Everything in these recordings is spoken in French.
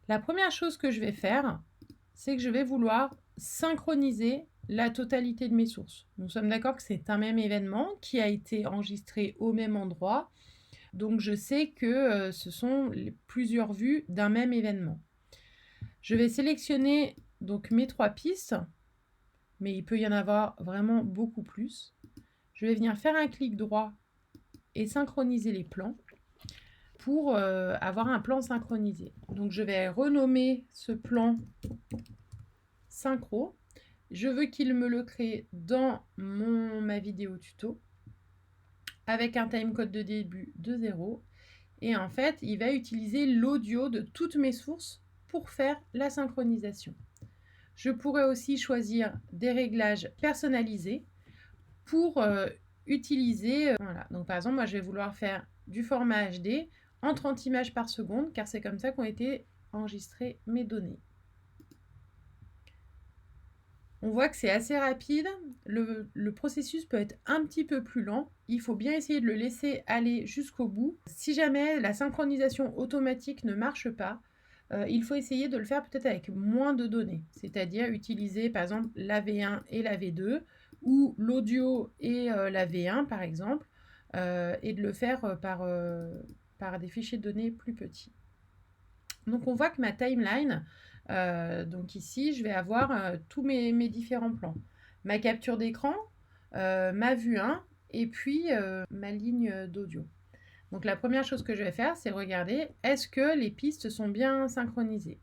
La première chose que je vais faire, c'est que je vais vouloir synchroniser la totalité de mes sources. Nous sommes d'accord que c'est un même événement qui a été enregistré au même endroit. Donc je sais que ce sont plusieurs vues d'un même événement. Je vais sélectionner donc mes 3 pistes, mais il peut y en avoir vraiment beaucoup plus. Je vais venir faire un clic droit et synchroniser les plans pour avoir un plan synchronisé. Donc je vais renommer ce plan synchro. Je veux qu'il me le crée dans ma vidéo tuto avec un timecode de début de 0. Et en fait, il va utiliser l'audio de toutes mes sources pour faire la synchronisation. Je pourrais aussi choisir des réglages personnalisés pour utiliser... voilà. Donc par exemple, moi je vais vouloir faire du format HD en 30 images par seconde, car c'est comme ça qu'ont été enregistrées mes données. On voit que c'est assez rapide, le processus peut être un petit peu plus lent, il faut bien essayer de le laisser aller jusqu'au bout. Si jamais la synchronisation automatique ne marche pas, il faut essayer de le faire peut-être avec moins de données, c'est-à-dire utiliser par exemple la V1 et la V2, ou l'audio et la V1 par exemple, et de le faire par des fichiers de données plus petits. Donc on voit que ma timeline, donc ici je vais avoir tous mes différents plans. Ma capture d'écran, ma vue 1 et puis ma ligne d'audio. Donc la première chose que je vais faire, c'est regarder est-ce que les pistes sont bien synchronisées.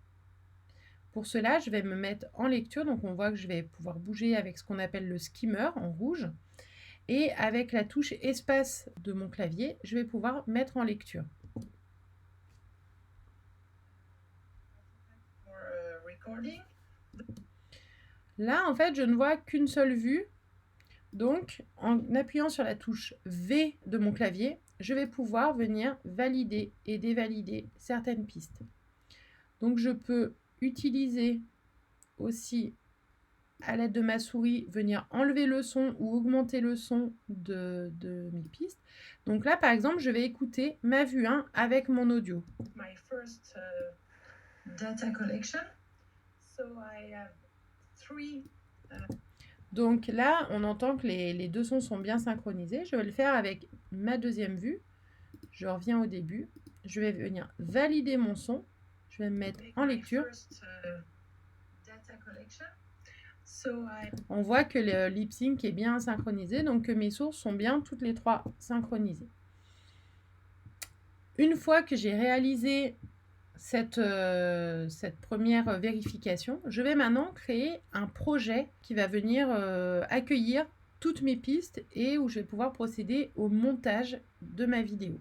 Pour cela, je vais me mettre en lecture, donc on voit que je vais pouvoir bouger avec ce qu'on appelle le skimmer en rouge. Et avec la touche espace de mon clavier, je vais pouvoir mettre en lecture. Là, en fait, je ne vois qu'une seule vue. Donc, en appuyant sur la touche V de mon clavier, je vais pouvoir venir valider et dévalider certaines pistes. Donc, je peux utiliser aussi, à l'aide de ma souris, venir enlever le son ou augmenter le son de mes pistes. Donc là, par exemple, je vais écouter ma vue 1 avec mon audio. My first data collection. So I have 3 Donc là, on entend que les deux sons sont bien synchronisés. Je vais le faire avec ma deuxième vue. Je reviens au début. Je vais venir valider mon son. Je vais me mettre en lecture. On voit que le lip sync est bien synchronisé, donc que mes sources sont bien toutes les 3 synchronisées. Une fois que j'ai réalisé cette première vérification, je vais maintenant créer un projet qui va venir accueillir toutes mes pistes et où je vais pouvoir procéder au montage de ma vidéo.